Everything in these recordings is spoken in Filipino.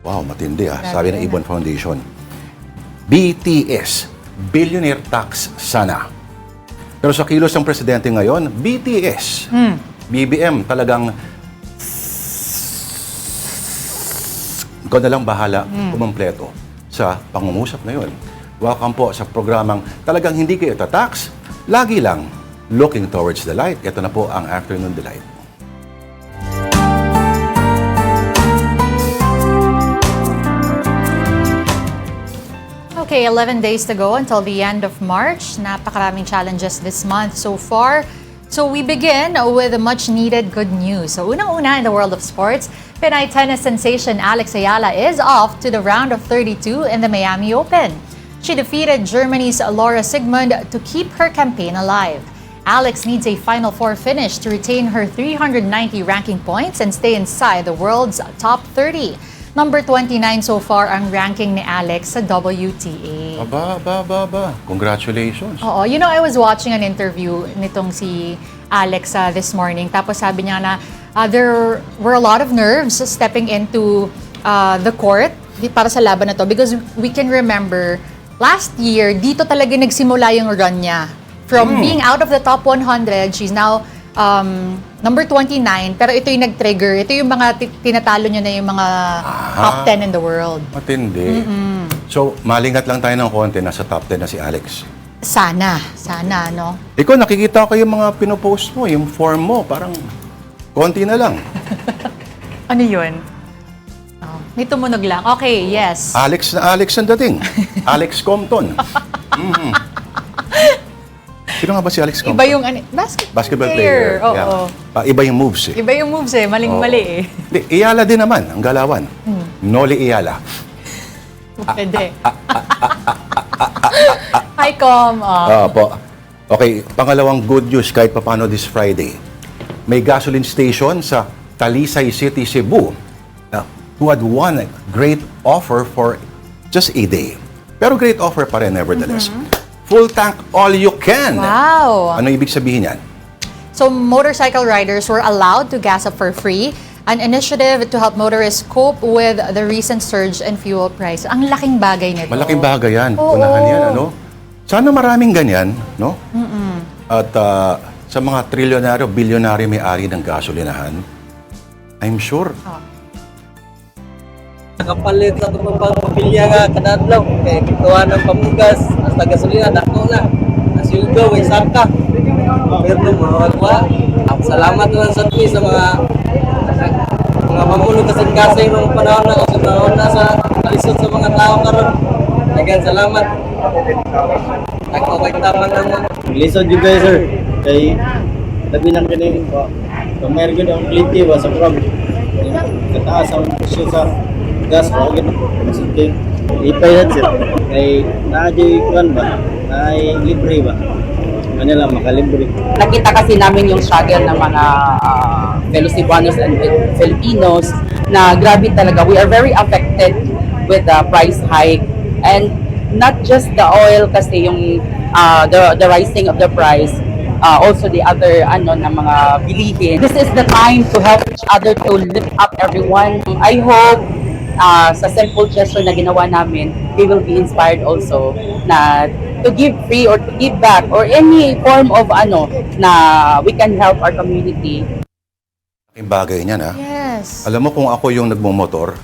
Wow, matindi Grabe Sabi ng rin, Ibon Foundation. BTS, Billionaire Tax sana. Pero sa kilos ng presidente ngayon, BTS, BBM talagang ikaw na lang bahala kumompleto sa pangungusap na yun. Welcome po sa programang talagang hindi kayo tatax, lagi lang looking towards the light. Ito na po ang Afternoon Delight. Okay, 11 days to go until the end of March. Napakaraming challenges this month so far. So we begin with a much-needed good news. So unang-una in the world of sports, Pinay tennis sensation Alex Ayala is off to the round of 32 in the Miami Open. She defeated Germany's Laura Sigmund to keep her campaign alive. Alex needs a Final Four finish to retain her 390 ranking points and stay inside the world's top 30. Number 29 so far ang ranking ni Alex sa WTA. Aba. Congratulations. Oo. You know, I was watching an interview nitong si Alex this morning. Tapos sabi niya na there were a lot of nerves stepping into the court para sa laban na to. Because we can remember, last year, dito talaga nagsimula yung run niya. From being out of the top 100, she's now number 29, pero ito yung nag-trigger. Ito yung mga tinatalo niya na yung mga top 10 in the world. Matindi. So, malingat lang tayo ng konti, nasa top 10 na si Alex. Sana, no? Ikaw, nakikita ko yung mga pinopost mo, yung form mo, parang konti na lang. Ano yun? Oh, may tumunog lang. Okay, yes. Alex na Alex ang dating. Alex Compton. Sino nga ba si Alex Compton? Iba yung Basketball player. Oo. Iba yung moves eh. Iba yung moves eh. Maling-mali eh. Di, Iyala din naman, ang galawan. Noli Iyala. Pwede. Hi, Com. Po. Okay, pangalawang good news kahit papano this Friday. May gasoline station sa Talisay City, Cebu who had won a great offer for just a day. Pero great offer pa rin nevertheless. Full tank, all you can. Wow. Ano ibig sabihin yan? So, motorcycle riders were allowed to gas up for free, an initiative to help motorists cope with the recent surge in fuel price. Ang laking bagay nito. Malaking bagay yan. Oo. Unahan yan, ano? Sana maraming ganyan, no? At sa mga trilyonaryo, bilyonaryo may-ari ng gasolinahan, I'm sure. Nakapalit sa itong pamilya nga kanadlaw. Kaya kituwa ng pamugas, hasta gasolina, dako na. Nasildo, way saka. Pero mawagwa. Salamat lang sa tuwi sa mga mamulong kasing-kasing ng panahon na kasi panahon na sa kalisod sa mga tao karon. Dagan salamat. Ako kay tamang naman. Lisod juga sir. Kay labi nang kini kamay gyud ang klite ba sa prom. Kataas ang presyo sa gas ba gyud. Sige. Ipay na sir. Kay naadi kuan ba? Ay libre ba? Ano lang makalibre. Nakita kasi namin yung struggle ng mga fellow Cebuanos and Filipinos na grabe talaga. We are very affected with the price hike and not just the oil kasi yung the rising of the price, also the other na mga bilihin. This is the time to help each other to lift up everyone. I hope sa simple gesture na ginawa namin, they will be inspired also na to give free or to give back or any form of na we can help our community. Malaking bagay niyan, ha? Yes. Alam mo kung ako yung nagmumotor,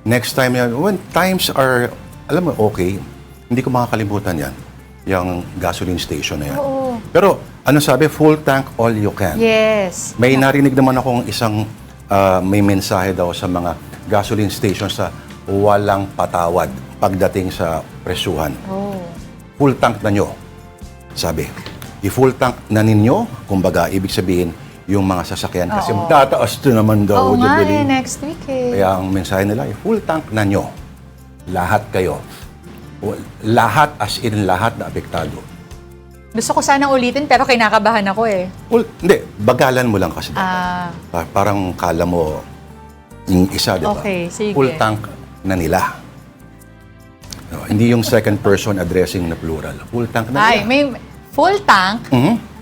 next time yan, when times are, alam mo, okay, hindi ko makakalimutan yan, yung gasoline station na yan. Oo. Pero, ano sabi, full tank, all you can. Yes. May narinig naman akong isang, may mensahe daw sa mga gasoline stations sa walang patawad pagdating sa presyuhan. Oh. Full tank na nyo. Sabi, i-full tank na ninyo, kumbaga, ibig sabihin, yung mga sasakyan kasi tataas na naman daw. Oo nga Jubilee. next week eh. Kaya ang mensahe nila, full tank na nyo. Lahat kayo. Lahat as in lahat na apektado. Gusto ko sana ulitin pero kinakabahan ako eh. Hindi, bagalan mo lang kasi. Parang kala mo yung isa, di ba? Okay, sige. Full tank na nila. No, hindi yung second person addressing na plural. Full tank na Ay, nila. may full tank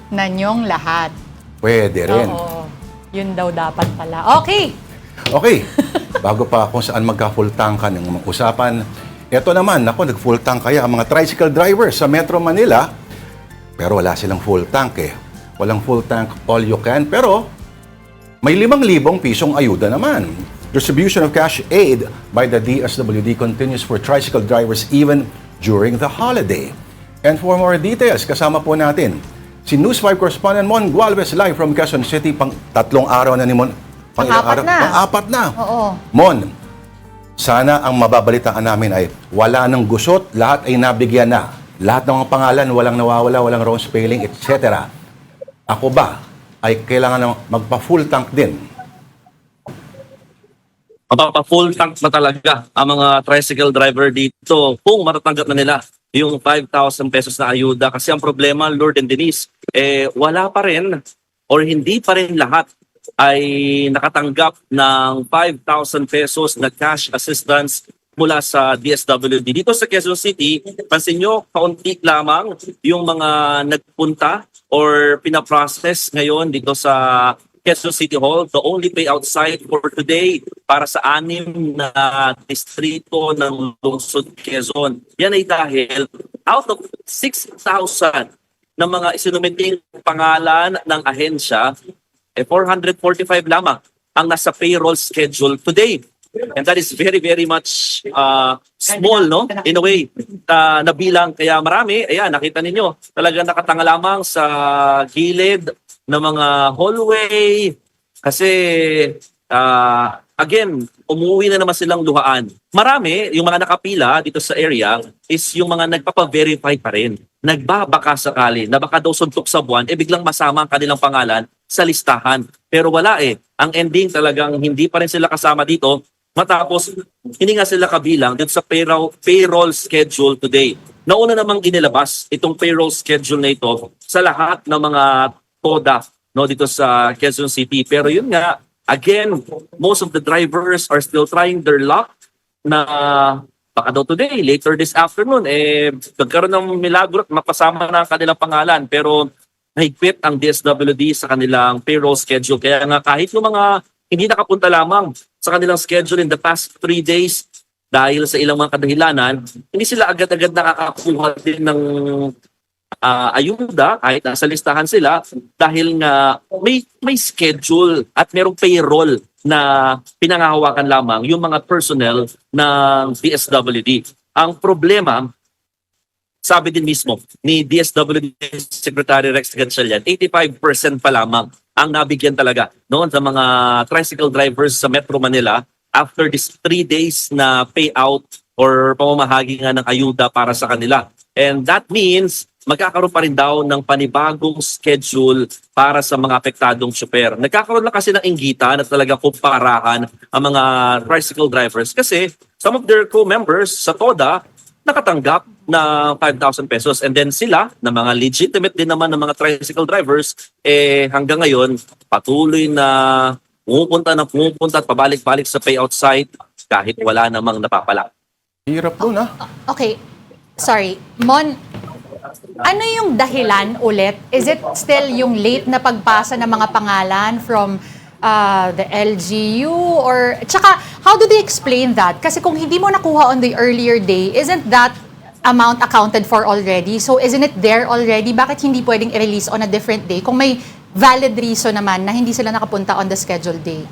na nyong lahat. Pwede rin. Oo. Yun daw dapat pala. Okay. Okay, bago pa kung saan magka-full tank ka ng usapan, eto naman, ako, nag-full tank kaya ang mga tricycle drivers sa Metro Manila, pero wala silang full tank eh. Walang full tank all you can, pero may 5,000 pisong ayuda naman. Distribution of cash aid by the DSWD continues for tricycle drivers even during the holiday. And for more details, kasama po natin si News 5 correspondent Mon Gualvez live from Quezon City. Pang 3 araw na ni Mon. Pang-apat na. Pang-apat na. Oo. Mon, sana ang mababalitaan namin ay wala ng gusot, lahat ay nabigyan na. Lahat ng mga pangalan, walang nawawala, walang wrong spelling, etc. Ako ba ay kailangan na magpa-full tank din? Mapapa-full tank na talaga ang mga tricycle driver dito kung matatanggap na nila yung 5,000 pesos na ayuda. Kasi ang problema, Lord and Denise, wala pa rin or hindi pa rin lahat ay nakatanggap ng 5,000 pesos na cash assistance mula sa DSWD. Dito sa Quezon City, pansin nyo, kaunti lamang yung mga nagpunta or pinaprocess ngayon dito sa Quezon City Hall. The only payout site for today para sa 6 na distrito ng lungsod Quezon. Yan ay dahil out of 6,000 na mga isinumiting pangalan ng ahensya, 445 lamang ang nasa payroll schedule today. And that is very, very much small, no? In a way, na bilang. Kaya marami, ayan, nakita ninyo, talagang nakatanga lamang sa gilid ng mga hallway. Kasi, again, umuwi na naman silang luhaan. Marami, yung mga nakapila dito sa area, is yung mga nagpapa-verify pa rin. Nagbabaka sakali na baka daw suntok sa buwan, biglang masama ang kanilang pangalan sa listahan. Pero wala eh. Ang ending talagang hindi pa rin sila kasama dito. Matapos, hindi nga sila kabilang dito sa payroll schedule today. Nauna namang inilabas itong payroll schedule na ito sa lahat ng mga TODA, no, dito sa Quezon City. Pero yun nga, again, most of the drivers are still trying their luck na baka daw today, later this afternoon, magkaroon ng milagro at mapasama na ang kanilang pangalan. Pero mahigpit ang DSWD sa kanilang payroll schedule. Kaya nga kahit yung mga hindi nakapunta lamang sa kanilang schedule in the past 3 days dahil sa ilang mga kadahilanan, hindi sila agad-agad nakakakuha din ng ayuda kahit nasa listahan sila dahil nga may schedule at merong payroll na pinangahawakan lamang yung mga personnel ng DSWD. Ang problema, sabi din mismo ni DSWD Secretary Rex Gatchalian, 85% pa lamang ang nabigyan talaga noon sa mga tricycle drivers sa Metro Manila after this 3 days na payout or pamamahagi nga ng ayuda para sa kanila. And that means magkakaroon pa rin daw ng panibagong schedule para sa mga apektadong syuper. Nagkakaroon lang kasi ng inggitan at talaga kumparahan ang mga tricycle drivers kasi some of their co-members sa TODA nakatanggap na 5,000 pesos. And then sila, na mga legitimate din naman ng mga tricycle drivers, hanggang ngayon, patuloy na pumupunta at pabalik-balik sa payout site kahit wala namang napapala. Hirap dun, ha? Okay. Sorry. Mon, ano yung dahilan ulit? Is it still yung late na pagpasa ng mga pangalan from the LGU? Or, tsaka, how do they explain that? Kasi kung hindi mo nakuha on the earlier day, isn't that amount accounted for already? So, isn't it there already? Bakit hindi pwedeng i-release on a different day kung may valid reason naman na hindi sila nakapunta on the scheduled day?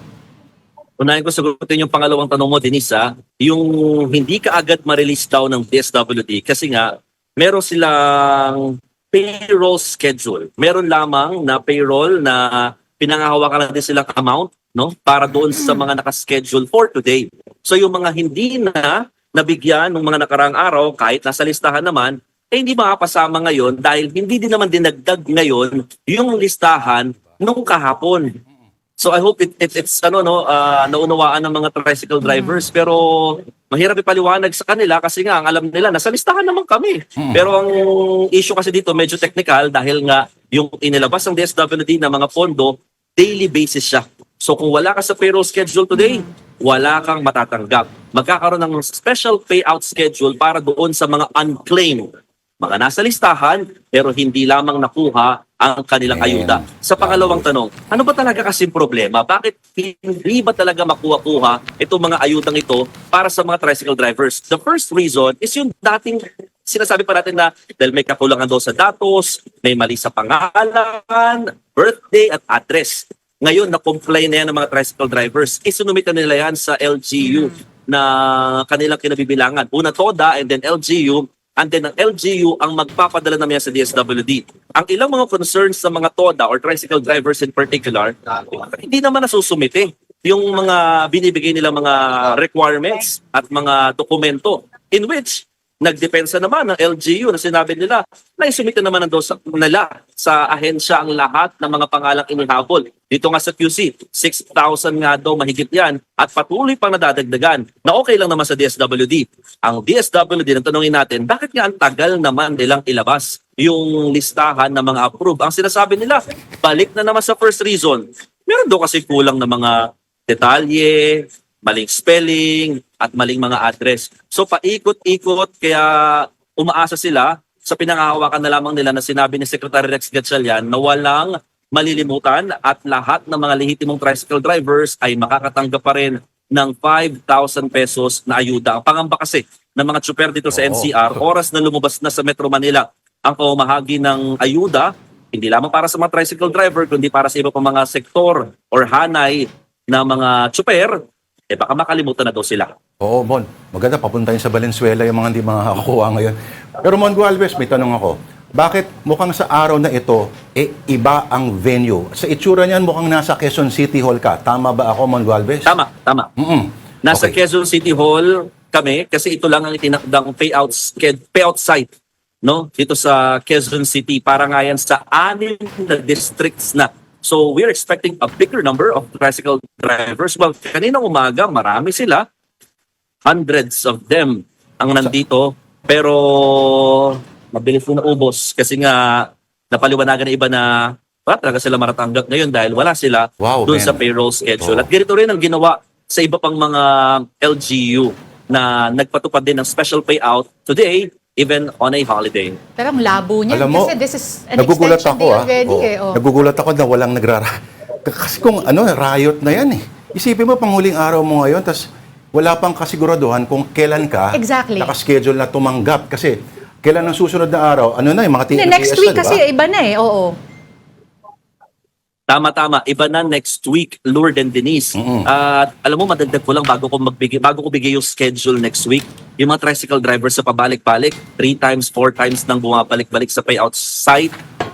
Unahin ko sagutin yung pangalawang tanong mo, Denise, yung hindi ka agad ma-release daw ng DSWD kasi nga, meron silang payroll schedule. Meron lamang na payroll na pinangahawakan na din silang amount, no, para doon sa mga nakaschedule for today. So yung mga hindi na nabigyan ng mga nakaraang araw, kahit nasa listahan naman, hindi makapasama ngayon dahil hindi din naman dinagdag ngayon yung listahan nung kahapon. So I hope it's naunawaan ng mga tricycle drivers, pero mahirap ipaliwanag sa kanila kasi nga ang alam nila nasa listahan naman kami. Pero ang issue kasi dito medyo technical dahil nga yung inilabas ng DSWD na mga pondo daily basis siya. So kung wala ka sa payroll schedule today, wala kang matatanggap. Magkakaroon ng special payout schedule para doon sa mga unclaimed mga nasa listahan pero hindi lamang nakuha ang kanilang ayuda. Sa pangalawang tanong, ano ba talaga kasing problema? Bakit hindi ba talaga makuha-kuha itong mga ayudang ito para sa mga tricycle drivers? The first reason is yung dating sinasabi pa natin na dahil may kakulangan daw sa datos, may mali sa pangalan, birthday at address. Ngayon, na-comply na yan ng mga tricycle drivers. Isunumita nila yan sa LGU na kanilang kinabibilangan. Una TODA and then LGU, and then ang LGU ang magpapadala naman yan sa DSWD. Ang ilang mga concerns sa mga TODA or tricycle drivers in particular, hindi naman nasusumite yung mga binibigay nila mga requirements at mga dokumento in which nagdepensa naman ng LGU na sinabi nila na isumite naman daw nila sa ahensya ang lahat ng mga pangalang inihabol. Dito nga sa QC, 6,000 nga daw mahigit yan at patuloy pang nadadagdagan na okay lang naman sa DSWD. Ang DSWD, nang tanongin natin, bakit nga ang tagal naman nilang ilabas yung listahan ng mga approve? Ang sinasabi nila, balik na naman sa first reason. Meron daw kasi kulang na mga detalye, maling spelling, at maling mga address. So paikot-ikot, kaya umaasa sila sa pinangahawakan na lamang nila na sinabi ni Secretary Rex Gatchalian na walang malilimutan at lahat ng mga lehitimong tricycle drivers ay makakatanggap pa rin ng 5,000 pesos na ayuda. Ang pangamba kasi ng mga tsuper dito sa NCR, oras na lumabas na sa Metro Manila ang pamamahagi ng ayuda, hindi lamang para sa mga tricycle driver, kundi para sa iba pang mga sektor or hanay na mga tsuper, baka makalimutan na daw sila. Oo, Mon. Maganda, papuntahin sa Valenzuela yung mga hindi makakakuha ngayon. Pero Mon Gualvez, may tanong ako. Bakit mukhang sa araw na ito, iba ang venue? Sa itsura niyan, mukhang nasa Quezon City Hall ka. Tama ba ako, Mon Gualvez? Tama. Nasa Okay. Quezon City Hall kami kasi ito lang ang itinakdang payout site, no? Dito sa Quezon City para nga yan sa 6 na districts na. So we're expecting a bigger number of tricycle drivers. Well, kaninang umaga, marami sila. Hundreds of them ang nandito. Pero mabilis na ubos kasi nga napaliwanagan ng iba na talaga sila maratanggap ngayon dahil wala sila doon sa payroll schedule. Oh. At ganito rin ang ginawa sa iba pang mga LGU na nagpatupad din ng special payout today, even on a holiday. Pero ang labo niya Alam mo, kasi this is an nagugulat extension ako day already. Nagugulat ako na walang kasi kung riot na yan eh. Isipin mo, panghuling araw mo ngayon, tas wala pang kasiguraduhan kung kailan ka Exactly. nakaschedule na tumanggap. Kasi kailan ang susunod na araw, yung mga Next week kasi iba na oo. Tama. Iba na next week, Lourdes and Denise. At alam mo, madagdag ko lang bago ko bigay yung schedule next week. Yung mga tricycle drivers sa pabalik-balik, 3 times, 4 times nang bumabalik-balik sa payout site.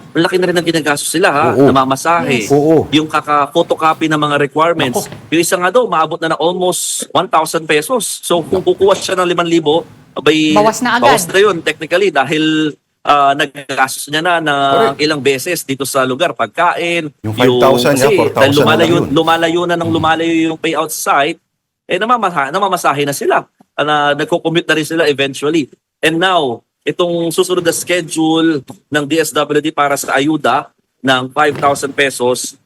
Ang laki na rin ang ginagastos sila, ha? Oo. Namamasahe. Yes. Oo. Yung kaka-photocopy ng mga requirements. Yung isa nga daw, maabot na almost 1,000 pesos. So kung kukuha siya ng 5,000, abay, Bawas na agad. Bawas na yun, technically, dahil naggastos niya na ng ilang beses dito sa lugar, pagkain. Yung 5,000 niya, 4,000 dahil lumalayo lumalayo yung payout site, namamasahe na sila. Nagko-commute na rin sila eventually. And now, itong susunod na schedule ng DSWD para sa ayuda ng 5,000 pesos,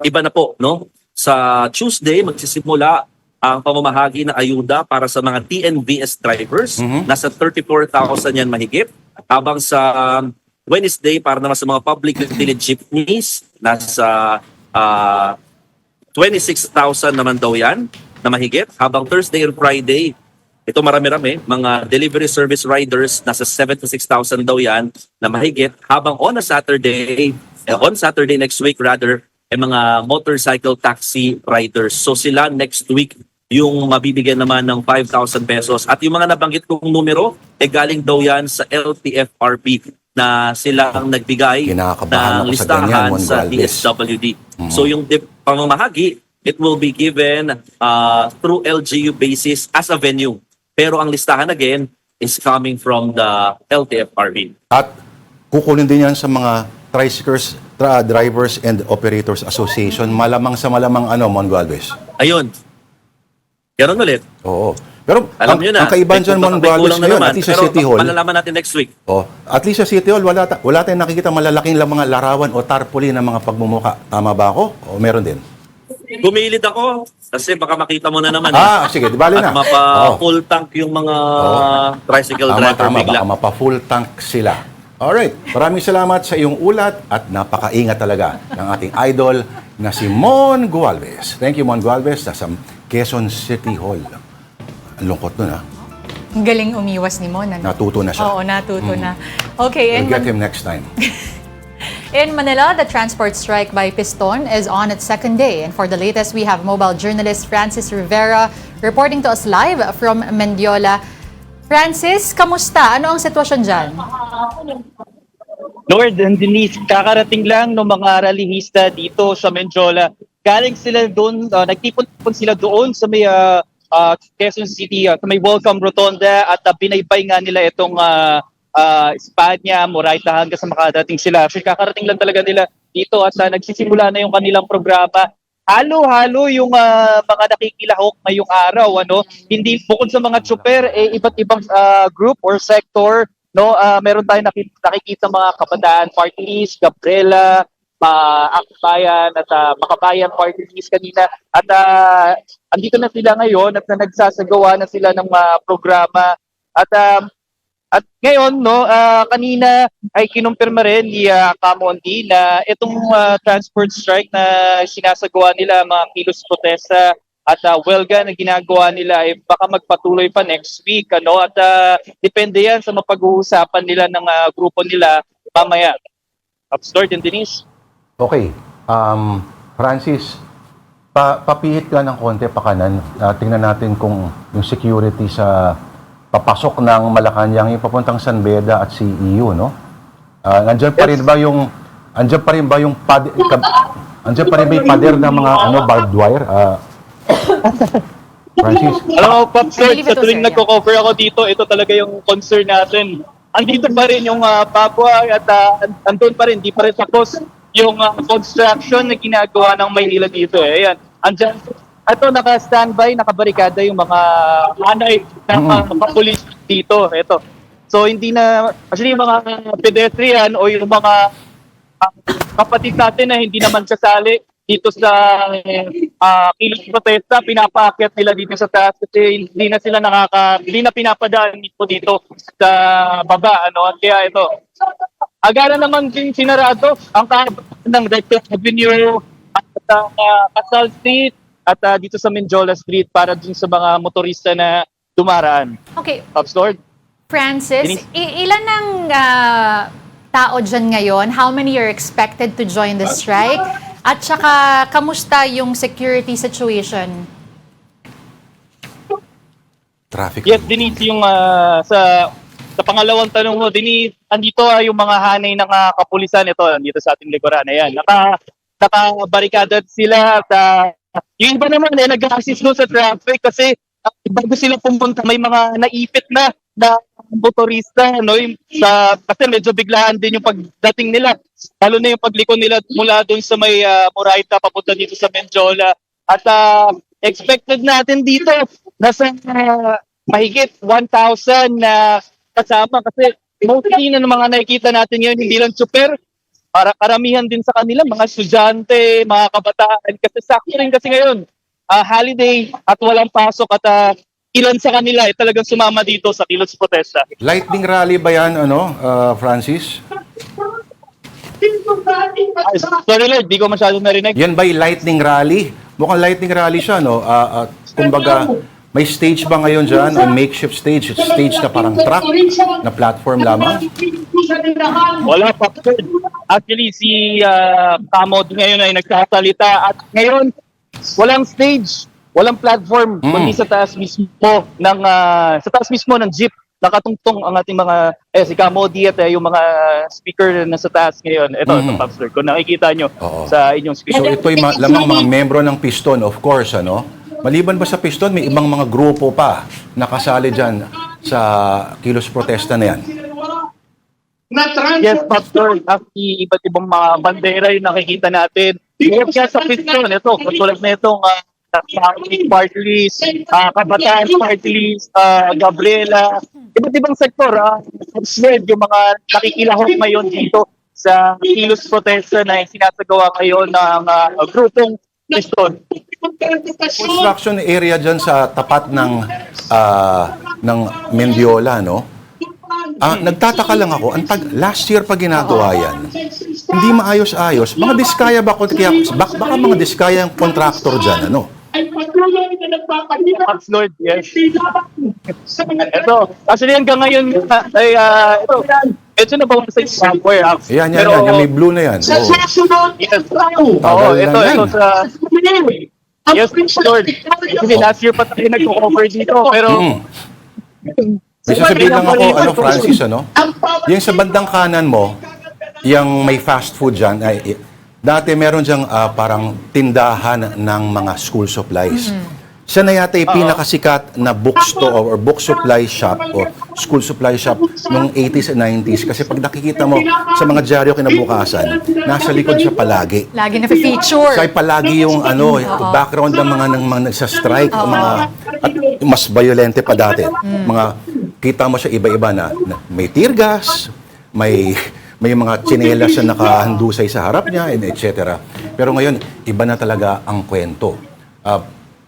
iba na po, no? Sa Tuesday, magsisimula ang pamamahagi ng ayuda para sa mga TNVS drivers. Nasa 34,000 yan mahigit. Habang sa Wednesday, para naman sa mga public utility jeepneys, nasa 26,000 naman daw yan na mahigit. Habang Thursday and Friday, ito marami-rami, mga delivery service riders, nasa 76,000 daw yan na mahigit. Habang on Saturday next week rather, mga motorcycle taxi riders. So sila next week yung mabibigyan naman ng 5,000 pesos. At yung mga nabanggit kong numero, galing daw yan sa LTFRB na sila ang nagbigay Kinakabahan ng ako sa listahan ganyan, Mon sa Galvez. DSWD. So yung pamamahagi, it will be given through LGU basis as a venue. Pero ang listahan again is coming from the LTFRB. At kukunin din yan sa mga tricycles, Drivers and Operators Association. Malamang sa malamang Mon Gualvez. Ayun. Ganun ulit. Oo. Pero Alam nyo na. ang kaibahan dyan, Mon Gualvez, ngayon, at least sa City Hall, malalaman natin next week. at least sa City Hall, wala tayong nakikita malalaking mga larawan o tarpaulin ng mga pagmumuka. Tama ba ako? O meron din? Gumilid ako Kasi baka makita mo na naman Sige, di bali at na. full tank yung mga tricycle Tama, driver tama. bigla. Baka mapa-full tank sila. Alright. Maraming salamat sa iyong ulat at napakaingat talaga ng ating idol na si Mon Gualvez. Thank you, Mon Gualvez. Nasa Quezon City Hall. Ang lungkot nun, Ang galing umiwas ni Mon. Ano? Natuto na siya. Oo, natuto na. Okay, We'll get him next time. In Manila, the transport strike by Piston is on its second day. And for the latest, we have mobile journalist Francis Rivera reporting to us live from Mendiola. Francis, kamusta? Ano ang sitwasyon dyan? Lord and Denise, kakarating lang ng mga rallyista dito sa Mendiola. Galing sila doon, nagtipon sila doon sa may Quezon City, sa may Welcome Rotonda at binaybay nga nila itong Espanya, Moraita hanggang sa makadating sila. So kakarating lang talaga nila dito at nagsisimula na yung kanilang programa. Halo-halo yung mga nakikilahok ngayong araw, ano? Hindi bukod sa mga tsuper, iba't ibang group or sector, no? Meron tayong nakikita mga Kabataan Party List, Gabriela, Akbayan at Makabayan Party List kanina. At andito na sila ngayon at nagsasagawa na sila ng programa. At ngayon, no, kanina ay kinumpirma rin ni Kamondi na itong transport strike na sinasagawa nila, mga kilos protesta at welga na ginagawa nila ay baka magpatuloy pa next week, ano, at depende yan sa mapag-uusapan nila ng grupo nila mamaya. Upstart and Denise. Okay. Francis, papihit ka ng konti pa kanan. Tingnan natin kung yung security sa papasok ng Malacanang, yung papuntang San Beda at CEU, no? Nandiyan pa rin ba yung pader ng mga barbed wire? Francis? Alam mo, Popstar, Leave it sa to tuwing sir, nagko-cover ako dito, ito talaga yung concern natin. Andito pa rin yung Papua at andun pa rin, di pa rin tapos yung construction na ginagawa ng Maynila dito. Ayan, andyan. Ito, naka-standby, nakabarikada yung mga hanay ng mga pulis dito. Ito. So, hindi na, actually yung mga pedestrian o yung mga kapatid natin na hindi naman kasali dito sa kilos protesta, pinapaakyat nila dito sa taas kasi hindi na pinapadaan dito sa baba, ano. Kaya ito, agara naman din sinarado ang ng Recto Avenue at Casal Street at dito sa Mendiola Street para dun sa mga motorista na dumaraan. Okay, Upstart. Francis, Denise? ilan ang tao dyan ngayon? How many are expected to join the strike? At saka, kamusta yung security situation? Traffic. Yes, Denise, yung sa pangalawang tanong mo, Denise, andito yung mga hanay ng kapulisan ito, dito sa ating likuran. Ayan, nakabarikada sila at yung iba naman nag-assist doon sa traffic kasi bago sila pumunta may mga naipit na motorista, no, kasi medyo biglaan din yung pagdating nila, lalo na yung pagliko nila mula doon sa may Moraita papunta dito sa Mendiola at expected natin dito nasa mahigit 1,000 na kasama kasi mostly na ng mga nakikita natin ngayon hindi lang super, para karamihan din sa kanila mga estudyante, mga kabataan kasi sakto rin kasi ngayon holiday at walang pasok at ilan sa kanila ay talagang sumama dito sa kilos protesta. Lightning rally ba yan, Francis? Sorry Lord, di ko masyado narinig. Yan ba'y lightning rally? Mukhang lightning rally siya, no? Kumbaga, may stage ba ngayon dyan? O makeshift stage? Stage na parang truck? Na platform lamang? Wala pa. Actually, si Kamod ngayon ay nagsasalita at ngayon, walang stage, walang platform, kundi sa taas mismo ng jeep. Nakatungtong ang ating mga, si Kamodi at yung mga speaker na sa taas ngayon. Ito, Popstar, kung nakikita nyo sa inyong So speaker. ito'y lamang mga membro ng Piston, of course, ano? Maliban ba sa Piston, may ibang mga grupo pa nakasali dyan sa kilos protesta na yan? Yes, Pastor. Actually, iba't ibang mga bandera yung nakikita natin. Yes, kaya sa Piston, ito, katulad na itong Party List, Kabataan Party List, Gabriela, iba't ibang sektor. Yung mga nakikilahok ngayon dito sa kilos protesta na sinasagawa ngayon ng grupong Construction area dyan sa tapat ng Mendiola, no? Nagtataka lang ako, last year pa ginagawa yan. Hindi maayos-ayos. Mga diskaya ba? Baka mga diskaya ang contractor dyan, ano? Max Lord, yes. Ito, actually hanggang ngayon, ito na ba sa software? Yan, yung may blue na yan. Yes. Oo, Tagal ito lang yan. sa... Yes, Lord. Kasi last year pa tayo nag-cover dito, pero... May sasabihin lang ako, Francis, yung sa bandang kanan mo, yung may fast food dyan, dati meron diyang parang tindahan ng mga school supplies. Siya na yata yung pinakasikat na bookstore or book supply shop o school supply shop noong 80s and 90s. Kasi pag nakikita mo sa mga dyaryo kinabukasan, nasa likod siya palagi. Lagi na feature. Siya ay palagi yung background ng mga nagsa-strike, at mas violente pa dati. Mga kita mo siya iba-iba na may tear gas, may mga tsinelas na nakahandusay sa harap niya, and etc. Pero ngayon, iba na talaga ang kwento.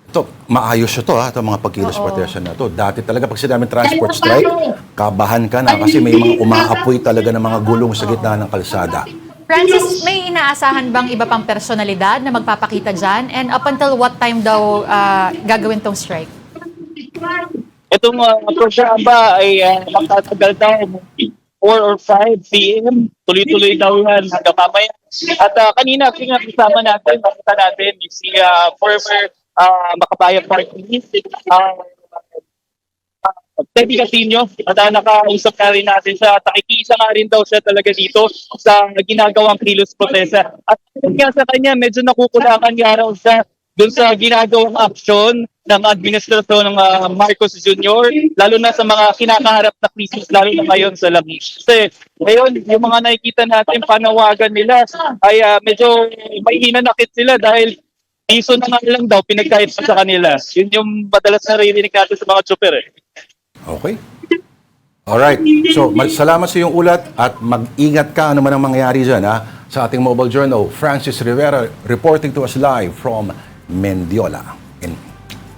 Ito, maayos ito itong mga pagkilos protestation na ito. Dati talaga, pag sinabing transport strike, kabahan ka na kasi may mga umaapoy talaga ng mga gulong sa gitna ng kalsada. Francis, may inaasahan bang iba pang personalidad na magpapakita dyan? And up until what time daw gagawin tong strike? Itong programa ay magtatagal daw 4 or 5 p.m. Tuloy-tuloy daw yan hanggang mamaya. At kanina, kasama natin, nakita natin si former Makabayan Party List, Teddy Casino, at nakausap na rin natin siya. Takikisa nga rin daw siya talaga dito sa ginagawang kilos protesta. At nga sa kanya, medyo nakukulangan nga raw siya doon sa ginagawang aksyon ng administrasyon ng Marcos Jr., lalo na sa mga kinakaharap na krisis, lalo na ngayon sa langis. Kasi ngayon, yung mga nakikita natin, panawagan nila ay medyo may hinanakit sila dahil piso na nga lang daw pinagkait sa kanila. Yun yung madalas naririnig natin sa mga tsuper. Okay. Alright. So, salamat sa iyong ulat at mag-ingat ka ano man ang mangyayari dyan sa ating mobile journal. Francis Rivera reporting to us live from Mendiola.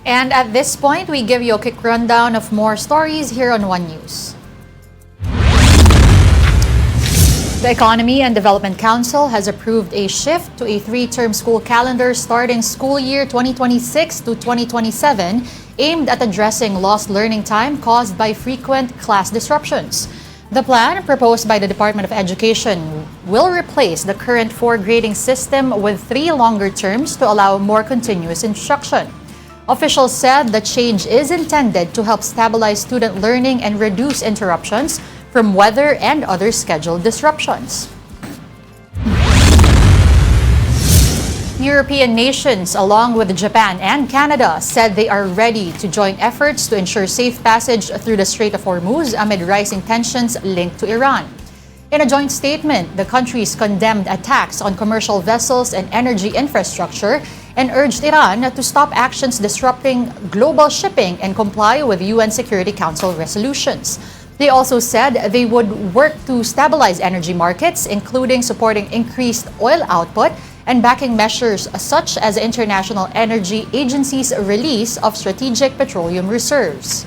And at this point, we give you a quick rundown of more stories here on One News. The Economy and Development Council has approved a shift to a 3-term school calendar starting school year 2026 to 2027, aimed at addressing lost learning time caused by frequent class disruptions. The plan, proposed by the Department of Education, will replace the current 4-grading system with 3 longer terms to allow more continuous instruction. Officials said the change is intended to help stabilize student learning and reduce interruptions from weather and other schedule disruptions. European nations, along with Japan and Canada, said they are ready to join efforts to ensure safe passage through the Strait of Hormuz amid rising tensions linked to Iran. In a joint statement, the countries condemned attacks on commercial vessels and energy infrastructure and urged Iran to stop actions disrupting global shipping and comply with UN Security Council resolutions. They also said they would work to stabilize energy markets, including supporting increased oil output and backing measures such as the International Energy Agency's release of strategic petroleum reserves.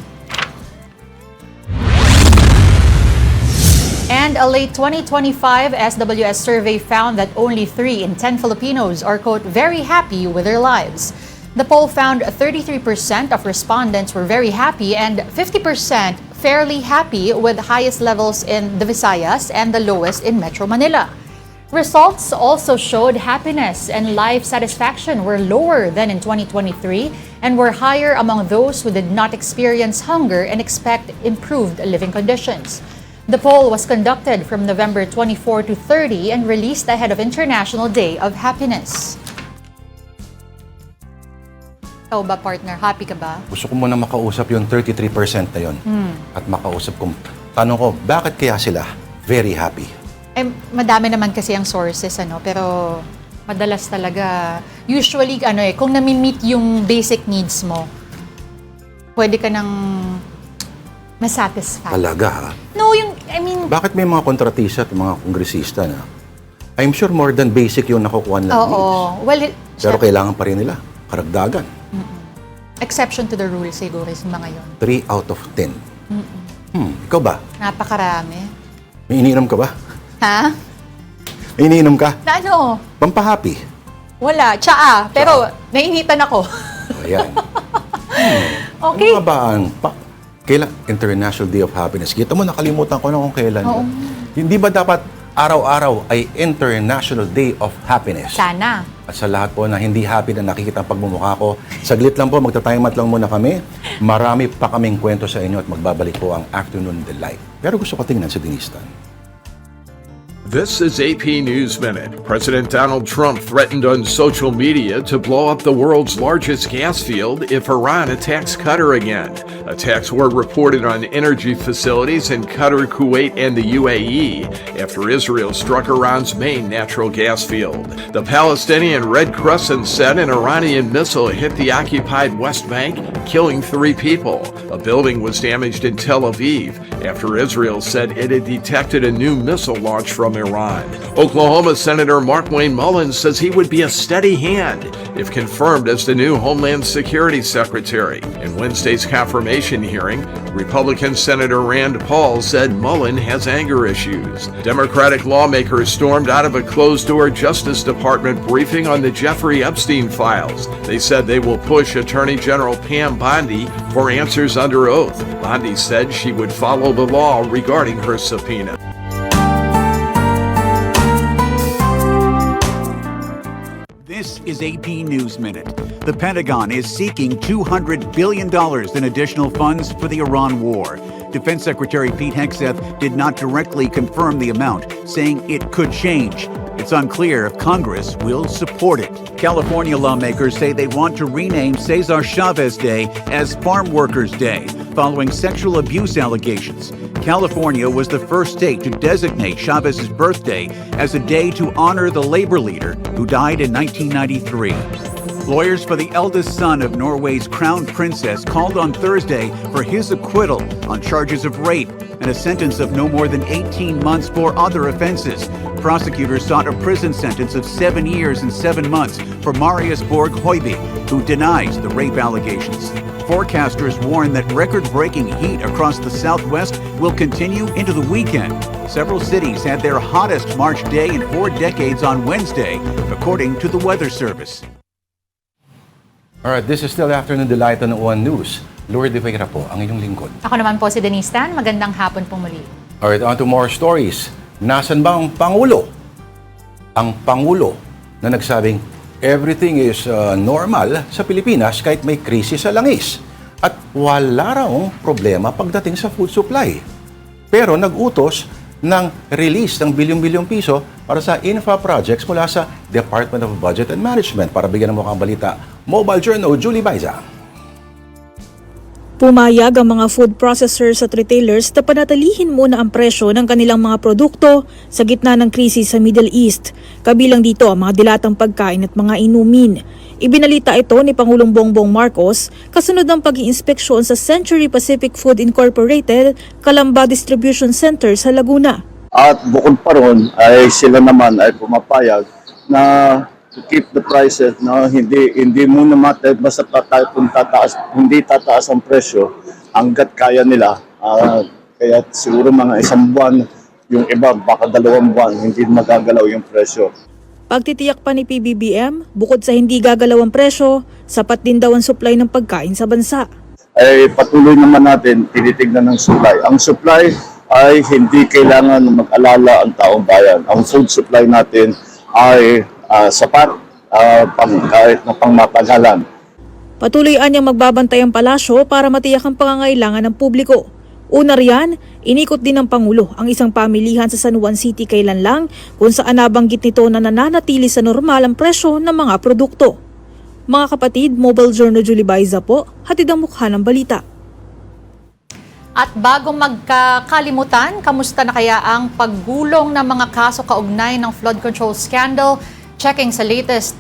And a late 2025 SWS survey found that only 3 in 10 Filipinos are, quote, very happy with their lives. The poll found 33% of respondents were very happy and 50% fairly happy, with highest levels in the Visayas and the lowest in Metro Manila. Results also showed happiness and life satisfaction were lower than in 2023 and were higher among those who did not experience hunger and expect improved living conditions. The poll was conducted from November 24 to 30 and released ahead of International Day of Happiness. Ikaw ba, partner? Happy ka ba? Gusto ko muna makausap yung 33% na yun. At makausap ko, tanong ko, bakit kaya sila very happy? Madami naman kasi ang sources, pero madalas talaga, usually, kung nami-meet yung basic needs mo, pwede ka nang masatisfy. Talaga, No, bakit may mga kontratista at mga kongresista na I'm sure more than basic yung nakukuha nila oo. needs? Well, Pero kailangan pa rin nila karagdagan. Exception to the rule siguro sa mga yon. 3 out of 10. Ikaw ba? Napakarami. May iniinom ka ba? Ha? May iniinom ka? Na ano? Pampahappy. Wala. Tsaa. Pero nainitan ako. Ayan. Okay. Ano nga ba ang kailan International Day of Happiness? Kita mo, nakalimutan ko na kung kailan. Oo. Hindi ba dapat araw-araw ay International Day of Happiness? Sana. At sa lahat po na hindi happy na nakikita ang pagmumukha ko, saglit lang po, magta-time out lang muna kami. Marami pa kaming kwento sa inyo at magbabalik po ang Afternoon Delight. Pero gusto ko tingnan si Denise Tan. This is AP News Minute. President Donald Trump threatened on social media to blow up the world's largest gas field if Iran attacks Qatar again. Attacks were reported on energy facilities in Qatar, Kuwait, and the UAE after Israel struck Iran's main natural gas field. The Palestinian Red Crescent said an Iranian missile hit the occupied West Bank, killing 3 people. A building was damaged in Tel Aviv after Israel said it had detected a new missile launch from Iran. Oklahoma Senator Mark Wayne Mullins says he would be a steady hand if confirmed as the new Homeland Security Secretary. In Wednesday's confirmation hearing, Republican Senator Rand Paul said Mullen has anger issues. Democratic lawmakers stormed out of a closed-door Justice Department briefing on the Jeffrey Epstein files. They said they will push Attorney General Pam Bondi for answers under oath. Bondi said she would follow the law regarding her subpoena. This is AP News Minute. The Pentagon is seeking $200 billion in additional funds for the Iran war. Defense Secretary Pete Hegseth did not directly confirm the amount, saying it could change. It's unclear if Congress will support it. California lawmakers say they want to rename Cesar Chavez Day as Farm Workers Day, following sexual abuse allegations. California was the first state to designate Chavez's birthday as a day to honor the labor leader who died in 1993. Lawyers for the eldest son of Norway's crown princess called on Thursday for his acquittal on charges of rape and a sentence of no more than 18 months for other offenses. Prosecutors sought a prison sentence of 7 years and 7 months for Marius Borg Høiby, who denies the rape allegations. Forecasters warn that record-breaking heat across the Southwest will continue into the weekend. Several cities had their hottest March day in 4 decades on Wednesday, according to the Weather Service. Alright, this is still Afternoon Delight on One News. Lourdes de Vera po, ang inyong lingkod. Ako naman po si Denise Tan. Magandang hapon po muli. Alright, on to more stories. Nasaan ba ang Pangulo? Ang Pangulo na nagsabing everything is normal sa Pilipinas kahit may krisis sa langis. At wala raw problema pagdating sa food supply. Pero nag-utos ng release ng bilyong-bilyong piso para sa infra projects mula sa Department of Budget and Management. Para bigyan ng mukhang balita, Mobile Journal, Julie Baiza. Pumayag ang mga food processors at retailers na panatilihin muna ang presyo ng kanilang mga produkto sa gitna ng krisis sa Middle East. Kabilang dito ang mga dilatang pagkain at mga inumin. Ibinalita ito ni Pangulong Bongbong Marcos kasunod ng pag-iinspeksyon sa Century Pacific Food Incorporated, Calamba Distribution Center sa Laguna. At bukod pa ron ay sila naman ay pumapayag na to keep the prices na hindi muna basta hindi tataas ang presyo hangga't kaya nila. Kaya siguro mga 1 buwan, yung iba baka 2 buwan hindi magagalaw yung presyo. Pagtitiyak pa ni PBBM, bukod sa hindi gagalaw ang presyo, sapat din daw ang supply ng pagkain sa bansa. Ay patuloy naman natin tinitignan ng supply. Ang supply ay hindi kailangan mag-alala ang taong bayan. Ang food supply natin ay sapat kahit na pangmatagalan. Patuloy niyang magbabantay ang palasyo para matiyak ang pangangailangan ng publiko. Una riyan, inikot din ng Pangulo ang isang pamilihan sa San Juan City kailan lang kung saan nabanggit nito na nananatili sa normal ang presyo ng mga produkto. Mga kapatid, Mobile Journal Julie Baiza po, hatid ang mukha ng balita. At bago magkakalimutan, kamusta na kaya ang paggulong ng mga kaso kaugnay ng flood control scandal? Checking the latest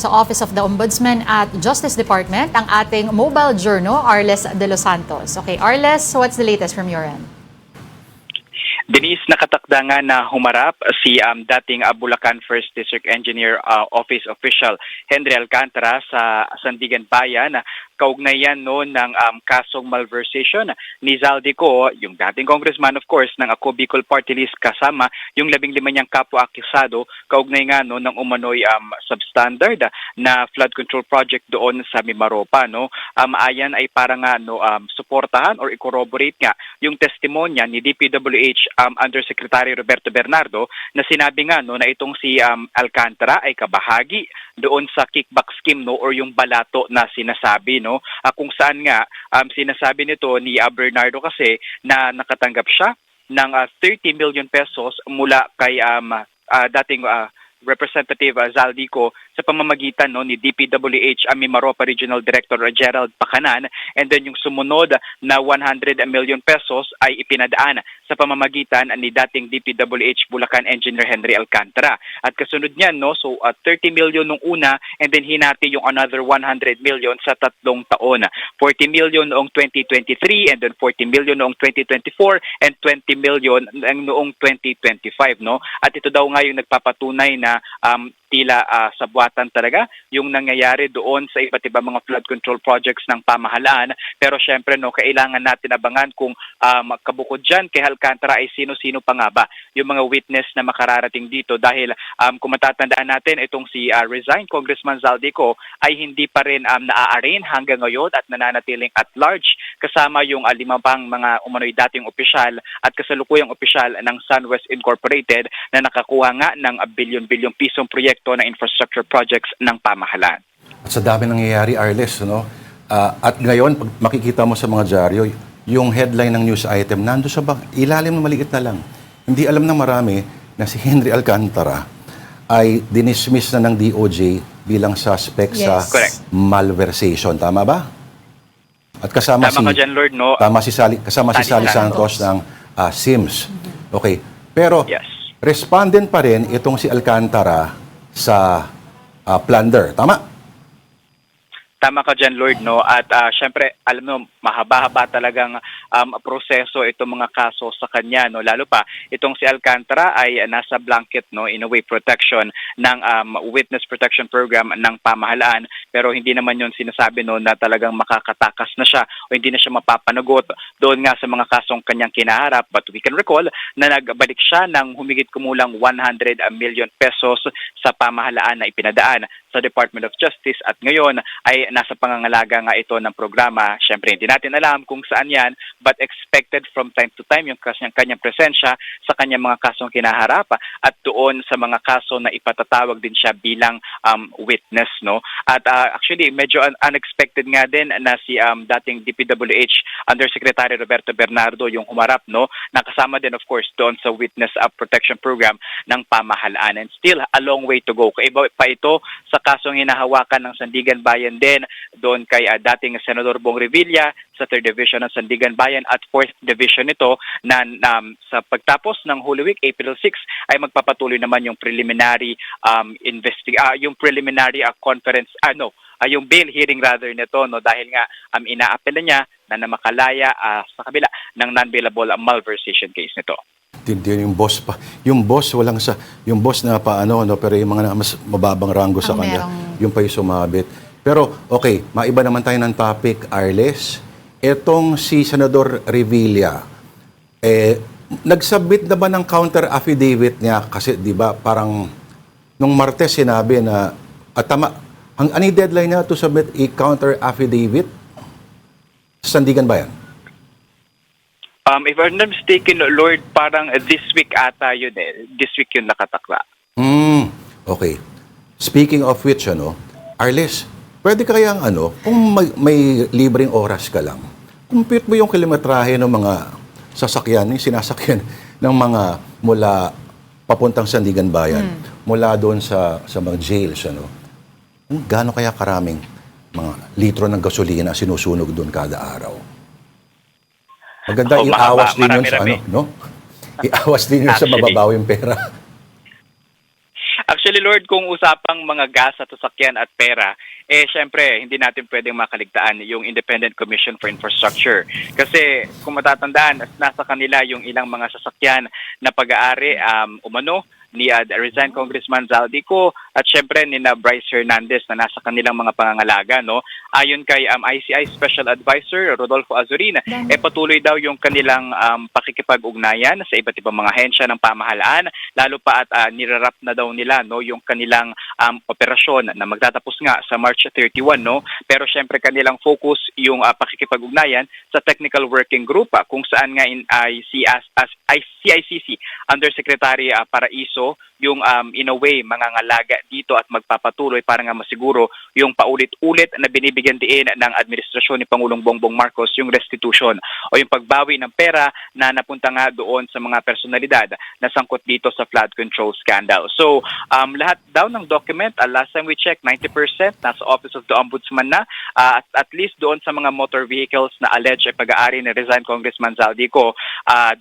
sa Office of the Ombudsman at Justice Department, ang ating Mobile Journal, Arles de los Santos. Okay, Arles, what's the latest from your end? Denise, nakatakda nga na humarap si dating Bulacan 1st District Engineer Office Official Henry Alcantara sa Sandigan Bayan. Kaugnay yan no, ng kasong malversation ni Zaldico, yung dating congressman of course ng Ako Bicol Party List, kasama yung 15 niyang kapwa-akusado kaugnay nga no, ng umano'y substandard na flood control project doon sa Mimaropa. No? Ayan ay para nga no, suportahan or i-corroborate nga yung testimonya ni DPWH Undersecretary Roberto Bernardo na sinabi nga no, na itong si Alcantara ay kabahagi doon sa kickback scheme no, or yung balato na sinasabi no, kung saan nga sinasabi nito ni Bernardo kasi na nakatanggap siya ng 30 million pesos mula kay dating Representative Zaldico sa pamamagitan no, ni DPWH Mimaropa Regional Director Gerald Pacanan, and then yung sumunod na 100 million pesos ay ipinadaan sa pamamagitan ni dating DPWH Bulacan Engineer Henry Alcantara. At kasunod niyan no, so 30 million nung una and then hinati yung another 100 million sa 3 taon. 40 million noong 2023 and then 40 million noong 2024 and 20 million noong 2025 no. At ito daw nga yung nagpapatunay na tila sa buwatan talaga yung nangyayari doon sa iba't ibang mga flood control projects ng pamahalaan. Pero syempre no, kailangan natin abangan kung kabukod dyan kay Alcantara ay sino-sino pa nga ba yung mga witness na makararating dito, dahil kung matatandaan natin itong si resigned Congressman Zaldico ay hindi pa rin naa-arraign hanggang ngayon at nananatiling at large kasama yung 5 pang mga umano'y dating opisyal at kasalukuyang opisyal ng SunWest Incorporated na nakakuha nga ng bilyon-bilyong pisong proyekto na infrastructure projects ng pamahalaan. At sa dami nangyayari, Arles, no? At ngayon, pag makikita mo sa mga dyaryo, yung headline ng news item, nando sa ilalim na maliit na lang. Hindi alam ng marami na si Henry Alcantara ay dinismiss na ng DOJ bilang suspect sa malversation. Tama ba? At kasama Tama ka dyan, Lord, no? Kasama si Sally Santos ng SIMS. Okay. Pero, respondent pa rin itong si Alcantara sa plunder. Tama? Tama ka dyan, Lord, no? At syempre, alam mo, mahaba-haba talagang proseso itong mga kaso sa kanya, no? Lalo pa, itong si Alcantara ay nasa blanket, no? In a way, protection ng Witness Protection Program ng pamahalaan. Pero hindi naman yun sinasabi, no, na talagang makakatakas na siya o hindi na siya mapapanagot doon nga sa mga kasong kanyang kinaharap. But we can recall na nagbalik siya ng humigit kumulang 100 million pesos sa pamahalaan na ipinadaan sa Department of Justice at ngayon ay nasa pangangalaga nga ito ng programa. Siyempre, hindi natin alam kung saan yan, but expected from time to time yung kanyang presensya sa kanyang mga kasong kinaharap at doon sa mga kaso na ipatatawag din siya bilang witness, no? At actually, medyo unexpected nga din na si dating DPWH Undersecretary Roberto Bernardo yung humarap, no? Nakasama din, of course, doon sa Witness Protection Program ng pamahalaan. And still, a long way to go. Kaiba pa ito sa kasong hinahawakan ng Sandigan Bayan din, doon kay dating Senador Bong Revilla sa 3rd Division ng Sandigan Bayan at 4th Division nito na sa pagtapos ng Holy Week, April 6, ay magpapatuloy naman yung preliminary conference, yung bail hearing rather nito, no, dahil nga inaapela niya na makalaya sa kabila ng non-bailable malversation case nito. Yung boss pa. Yung boss yung boss na pero yung mga mas mababang ranggo sa kanya, yung pa yung sumabit. Pero okay, maiba naman tayo ng topic, Arles. Etong si Senador Revilla, nagsubmit na ba ng counter affidavit niya? Kasi 'di ba parang nung Martes sinabi na tama, ang deadline niya to submit a counter affidavit sa Sandigan Bayan? If I'm not mistaken, Lord, parang this week ata yun This week yun nakatakla. Okay. Speaking of which, Arles, pwede kayang kung may libreng oras ka lang, compute mo yung kilometrahe ng mga sasakyan, yung sinasakyan ng mga mula papuntang Sandigan Bayan, mula doon sa mga jails, kung gaano kaya karaming mga litro ng gasolina sinusunog doon kada araw. Maganda iawas din yun sa Iawas din yun sa mababawing pera. Actually, Lord, kung usapang mga gas at sasakyan at pera, syempre, hindi natin pwedeng makaligtaan yung Independent Commission for Infrastructure. Kasi kung matatandaan, nasa kanila yung ilang mga sasakyan na pag-aari umano ni resigned Congressman Zaldico at syempre ni Bryce Hernandez na nasa kanilang mga pangangalaga, no? Ayon kay ICI Special Advisor Rodolfo Azurin, patuloy daw yung kanilang pakikipag-ugnayan sa iba't ibang mga ahensya ng pamahalaan, lalo pa at nirarap na daw nila, no, yung kanilang operasyon na magtatapos nga sa March 31, no? Pero syempre kanilang focus yung pakikipag-ugnayan sa Technical Working Group kung saan nga CICC Undersecretary Paraiso yung in a way mangangalaga dito at magpapatuloy para nga masiguro yung paulit-ulit na binibigyan diin ng administrasyon ni Pangulong Bongbong Marcos yung restitution o yung pagbawi ng pera na napunta nga doon sa mga personalidad na sangkot dito sa flood control scandal. So lahat daw ng document, last time we checked, 90% nasa Office of the Ombudsman na, at least doon sa mga motor vehicles na alleged ay pag-aari ni resigned Congressman Zaldico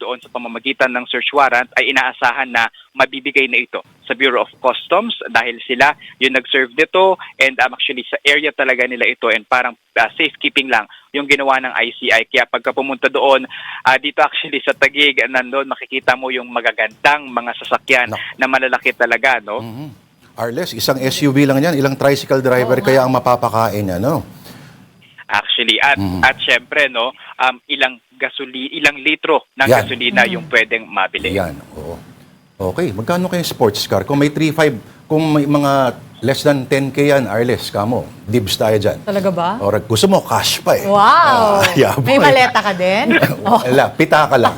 doon sa pamamagitan ng search warrant ay inaasahan na mabibigay na ito sa Bureau of Customs dahil sila yung nag-serve dito and actually sa area talaga nila ito and parang safekeeping lang yung ginawa ng ICI. Kaya pagka pumunta doon, dito actually sa Taguig, nandun makikita mo yung magagandang mga sasakyan na malalaki talaga, no? Arles, isang SUV lang yan, ilang tricycle driver kaya ang mapapakain niya, no? Actually, at syempre, no, ilang litro ng gasolina yung pwedeng mabili. Yan, oo. Okay, magkano kayo sports car? Kung may 3.5, kung may mga less than 10K yan, Arles, kamo, dibs tayo dyan. Talaga ba? Or gusto mo, cash pa eh. Wow! May maleta ka din? Wala, pita ka lang.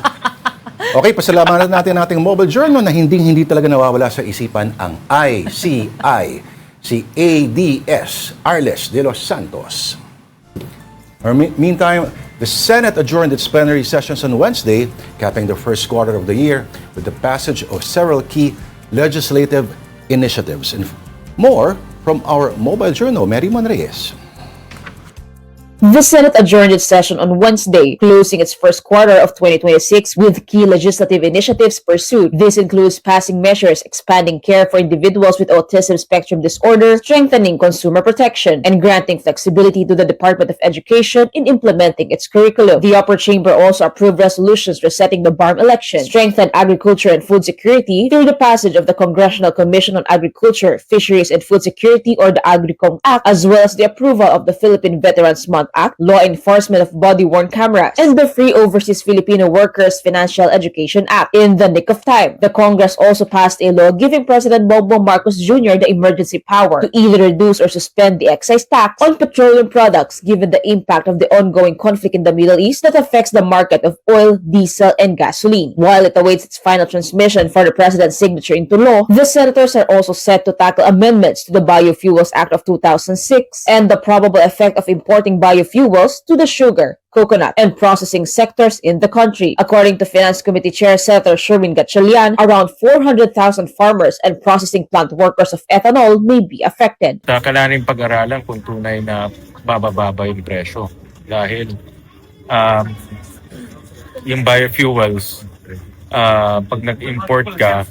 Okay, pasalamatan natin ating mobile journal na hindi talaga nawawala sa isipan ang ICI, si ADS, Arles de los Santos. Meantime, the Senate adjourned its plenary sessions on Wednesday, capping the first quarter of the year with the passage of several key legislative initiatives. And more from our mobile journal, Mary Monreyes. The Senate adjourned its session on Wednesday, closing its first quarter of 2026 with key legislative initiatives pursued. This includes passing measures expanding care for individuals with autism spectrum disorder, strengthening consumer protection, and granting flexibility to the Department of Education in implementing its curriculum. The upper chamber also approved resolutions resetting the BARM election, strengthened agriculture and food security through the passage of the Congressional Commission on Agriculture, Fisheries, and Food Security, or the AgriCom Act, as well as the approval of the Philippine Veterans Month Act, law enforcement of body-worn cameras, and the Free Overseas Filipino Workers Financial Education Act. In the nick of time, the Congress also passed a law giving President Bongbong Marcos Jr. the emergency power to either reduce or suspend the excise tax on petroleum products given the impact of the ongoing conflict in the Middle East that affects the market of oil, diesel, and gasoline. While it awaits its final transmission for the President's signature into law, the senators are also set to tackle amendments to the Biofuels Act of 2006 and the probable effect of importing biofuels to the sugar, coconut, and processing sectors in the country. According to Finance Committee Chair Senator Sherwin Gatchalian, around 400,000 farmers and processing plant workers of ethanol may be affected. Kailangan pag-aralan kung tunay na bababa yung presyo dahil yung biofuels pag nag-import ka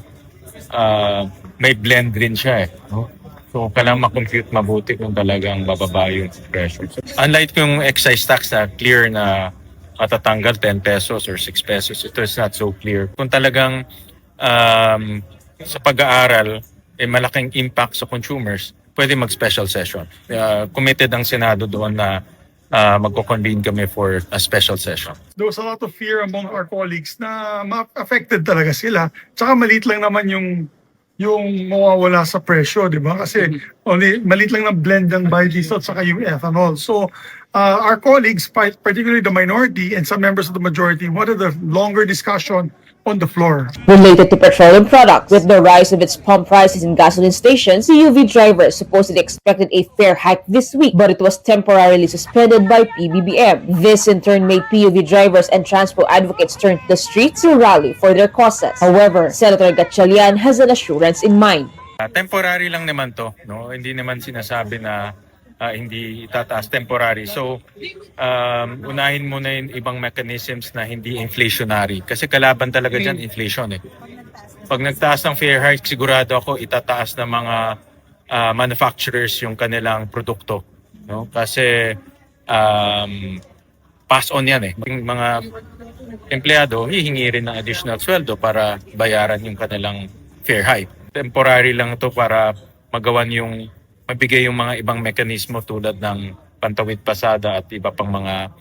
may blend rin siya no? So, kailangan makompute mabuti kung talagang bababa yung presyo. Unlike yung excise tax na clear na matatanggal 10 pesos or 6 pesos, ito is not so clear. Kung talagang sa pag-aaral, malaking impact sa consumers, pwede mag-special session. Committed ang Senado doon na magko-convene kami for a special session. There was a lot of fear among our colleagues na affected talaga sila. Tsaka maliit lang naman yung mawawala sa presyo, di ba? Kasi only maliit lang na blend ng biodiesel at saka yung ethanol. So, our colleagues, particularly the minority and some members of the majority, wanted a longer discussion on the floor. Related to petroleum products, with the rise of its pump prices in gasoline stations, CUV drivers supposedly expected a fare hike this week, but it was temporarily suspended by PBBM. This in turn made PUV drivers and transport advocates turn to the streets to rally for their causes. However, Senator Gatchalian has an assurance in mind. Temporary lang naman to, no? Hindi naman sinasabi na hindi tataas, temporary. So, unahin mo na yung ibang mechanisms na hindi inflationary. Kasi kalaban talaga dyan, inflation eh. Pag nagtaas ng fare hike, sigurado ako itataas ng mga manufacturers yung kanilang produkto, no? Kasi pass on yan eh. Yung mga empleyado hihingi rin ng additional sweldo para bayaran yung kanilang fare hike. Temporary lang to para mabigay yung mga ibang mekanismo tulad ng pantawid pasada at iba pang mga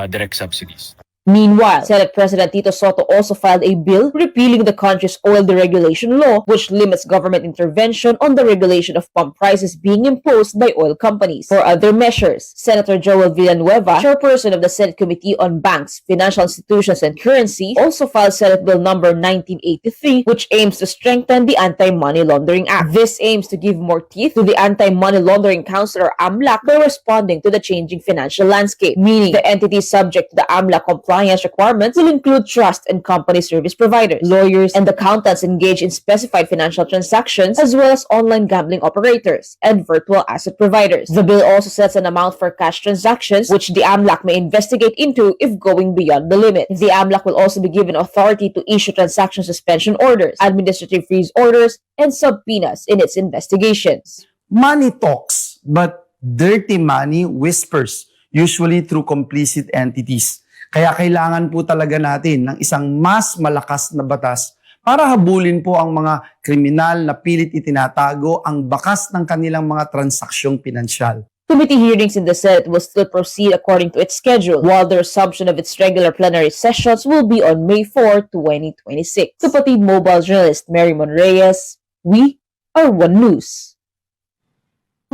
direct subsidies. Meanwhile, Senate President Tito Soto also filed a bill repealing the country's oil deregulation law, which limits government intervention on the regulation of pump prices being imposed by oil companies. For other measures, Senator Joel Villanueva, chairperson of the Senate Committee on Banks, Financial Institutions, and Currency, also filed Senate Bill number 1983, which aims to strengthen the Anti-Money Laundering Act. This aims to give more teeth to the Anti-Money Laundering Council, or AMLAC, by responding to the changing financial landscape, meaning the entities subject to the AMLAC compliance requirements will include trust and company service providers, lawyers, and accountants engaged in specified financial transactions, as well as online gambling operators and virtual asset providers. The bill also sets an amount for cash transactions, which the AMLAC may investigate into if going beyond the limit. The AMLAC will also be given authority to issue transaction suspension orders, administrative freeze orders, and subpoenas in its investigations. Money talks, but dirty money whispers, usually through complicit entities. Kaya kailangan po talaga natin ng isang mas malakas na batas para habulin po ang mga kriminal na pilit itinatago ang bakas ng kanilang mga transaksyong pinansyal. Committee hearings in the Senate will still proceed according to its schedule, while the resumption of its regular plenary sessions will be on May 4, 2026. Kapatid Mobile journalist Mary Monreyes, we are One News.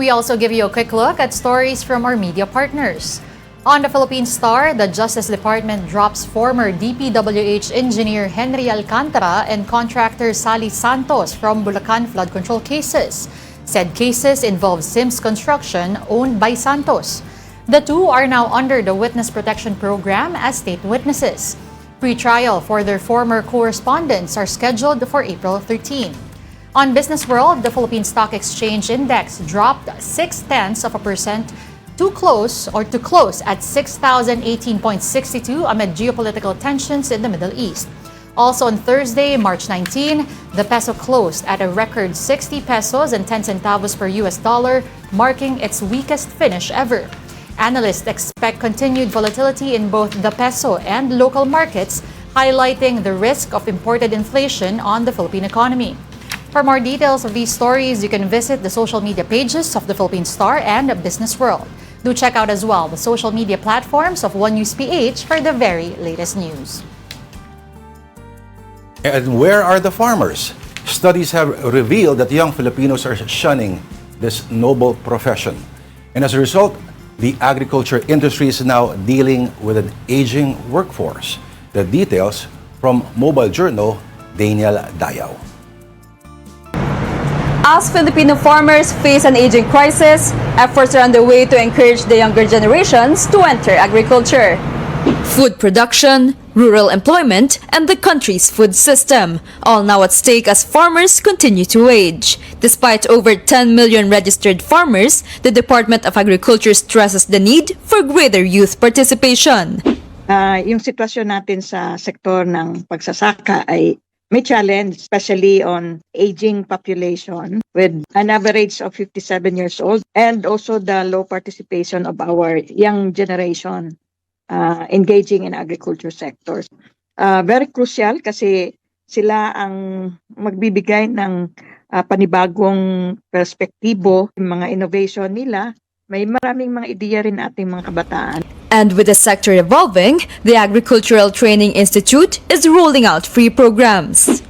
We also give you a quick look at stories from our media partners. On the Philippine Star, the Justice Department drops former DPWH engineer Henry Alcantara and contractor Sally Santos from Bulacan flood control cases. Said cases involve Sims Construction, owned by Santos. The two are now under the Witness Protection Program as state witnesses. Pre-trial for their former correspondents are scheduled for April 13. On Business World, the Philippine Stock Exchange Index dropped 0.6% to close at 6,018.62 amid geopolitical tensions in the Middle East. Also on Thursday, March 19, the peso closed at a record 60 pesos and 10 centavos per US dollar, marking its weakest finish ever. Analysts expect continued volatility in both the peso and local markets, highlighting the risk of imported inflation on the Philippine economy. For more details of these stories, you can visit the social media pages of the Philippine Star and Business World. Do check out as well the social media platforms of One News PH for the very latest news. And where are the farmers? Studies have revealed that young Filipinos are shunning this noble profession. And as a result, the agriculture industry is now dealing with an aging workforce. The details from Mobile Journal, Daniel Dayaw. As Filipino farmers face an aging crisis, efforts are underway to encourage the younger generations to enter agriculture. Food production, rural employment, and the country's food system, all now at stake as farmers continue to age. Despite over 10 million registered farmers, the Department of Agriculture stresses the need for greater youth participation. Yung sitwasyon natin sa sektor ng pagsasaka ay may challenge, especially on aging population with an average of 57 years old, and also the low participation of our young generation engaging in agriculture sectors. Very crucial kasi sila ang magbibigay ng panibagong perspektibo, yung mga innovation nila. May maraming mga ideya rin ating mga kabataan. And with the sector evolving, the Agricultural Training Institute is rolling out free programs.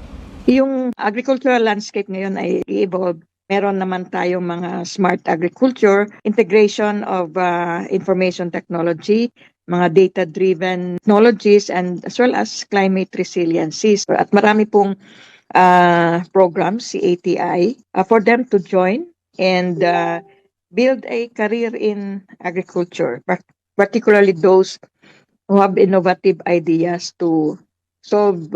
Yung agricultural landscape ngayon ay evolve. Meron naman tayong mga smart agriculture, integration of information technology, mga data-driven technologies, and as well as climate resiliencies. At marami pong programs, si ATI, for them to join and build a career in agriculture, particularly those who have innovative ideas to solve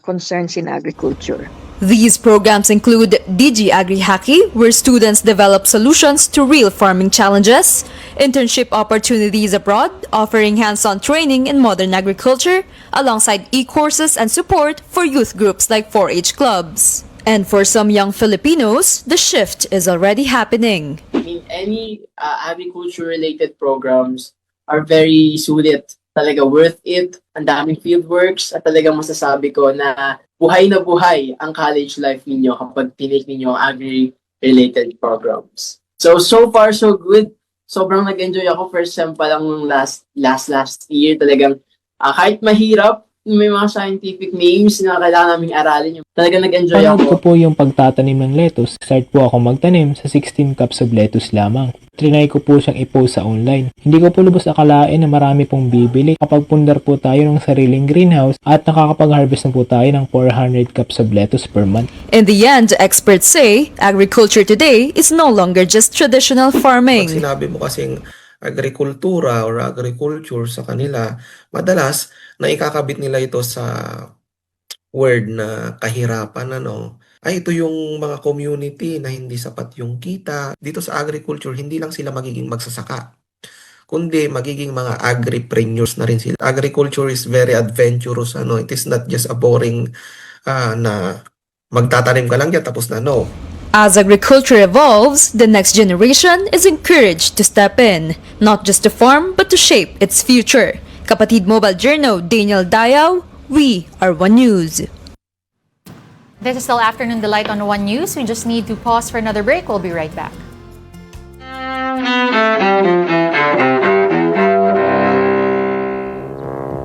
concerns in agriculture. These programs include DG Agri-Haki, where students develop solutions to real farming challenges, internship opportunities abroad, offering hands-on training in modern agriculture, alongside e-courses and support for youth groups like 4-H clubs. And for some young Filipinos, the shift is already happening. I mean, any agriculture-related programs are very sulit. Talaga worth it. Ang daming fieldworks at talagang masasabi ko na buhay ang college life ninyo kapag tinake ninyo ang agri-related programs. So far, so good. Sobrang nag-enjoy ako. First sem pa lang nung last year. Talagang kahit mahirap, may mga scientific names na kailangan naming aralin. Talagang nag-enjoy Panood ko ako. po yung pagtatanim ng lettuce. Start po ako magtanim sa 16 cups of lettuce lamang. Trinay ko po siyang i-post sa online. Hindi ko po lubos akalain na marami pong bibili kapag pundar po tayo ng sariling greenhouse at nakakapag-harvest na po tayo ng 400 cups of lettuce per month. In the end, experts say agriculture today is no longer just traditional farming. Pag sinabi mo kasing agrikultura or agriculture sa kanila, madalas na ikakabit nila ito sa word na kahirapan, ano. Ay, ito yung mga community na hindi sapat yung kita. Dito sa agriculture, hindi lang sila magiging magsasaka, kundi magiging mga agripreneurs na rin sila. Agriculture is very adventurous, ano. It is not just a boring na magtatanim ka lang dyan tapos na, no. As agriculture evolves, the next generation is encouraged to step in, not just to farm but to shape its future. Kapatid Mobile Journal, Daniel Dayaw, we are One News. This is still Afternoon Delight on One News. We just need to pause for another break. We'll be right back.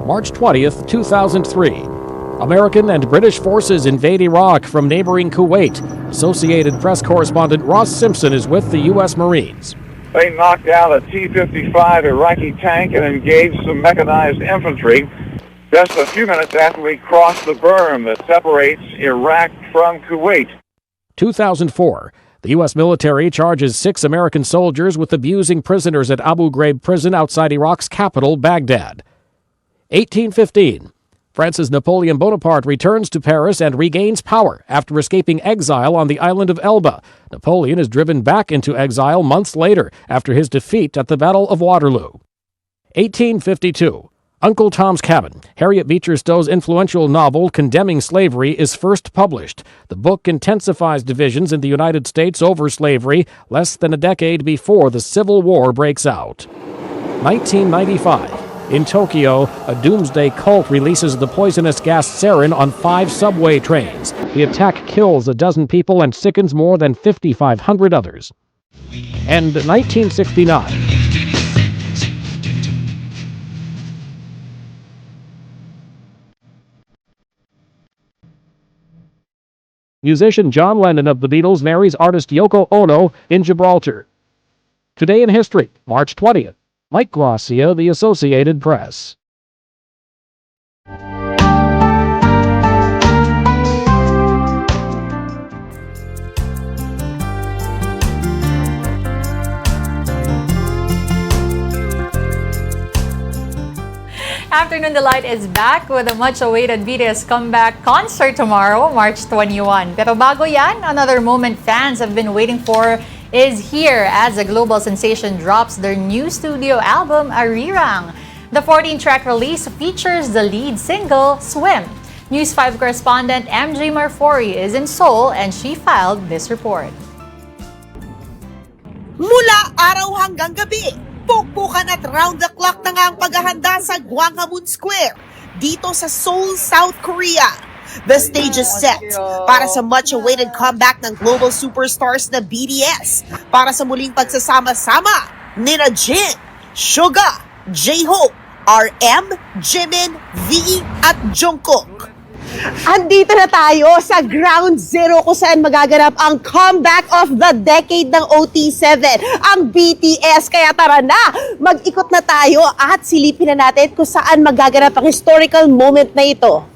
March 20th, 2003. American and British forces invade Iraq from neighboring Kuwait. Associated Press correspondent Ross Simpson is with the U.S. Marines. They knocked out a T-55 Iraqi tank and engaged some mechanized infantry just a few minutes after we crossed the berm that separates Iraq from Kuwait. 2004. The U.S. military charges 6 American soldiers with abusing prisoners at Abu Ghraib prison outside Iraq's capital, Baghdad. 1815. France's Napoleon Bonaparte returns to Paris and regains power after escaping exile on the island of Elba. Napoleon is driven back into exile months later after his defeat at the Battle of Waterloo. 1852. Uncle Tom's Cabin, Harriet Beecher Stowe's influential novel condemning slavery, is first published. The book intensifies divisions in the United States over slavery less than a decade before the Civil War breaks out. 1995. In Tokyo, a doomsday cult releases the poisonous gas sarin on 5 subway trains. The attack kills a dozen people and sickens more than 5,500 others. And 1969. Musician John Lennon of the Beatles marries artist Yoko Ono in Gibraltar. Today in history, March 20th. Mike Glossier, The Associated Press. Afternoon Delight is back with a much-awaited BTS comeback concert tomorrow, March 21. Pero bago yan, another moment fans have been waiting for is here as the global sensation drops their new studio album, Arirang. The 14-track release features the lead single, Swim. News 5 correspondent MJ Marfori is in Seoul and she filed this report. Mula araw hanggang gabi, pukpukan at round-the-clock na nga ang paghahanda sa Gwanghwamun Square dito sa Seoul, South Korea. The stage is set para sa much-awaited comeback ng global superstars na BTS para sa muling pagsasama-sama nina Jin, Suga, J-Hope, RM, Jimin, V at Jungkook. Andito na tayo sa Ground Zero kung saan magaganap ang comeback of the decade ng OT7, ang BTS. Kaya tara na, mag-ikot na tayo at silipin na natin kung saan magaganap ang historical moment na ito.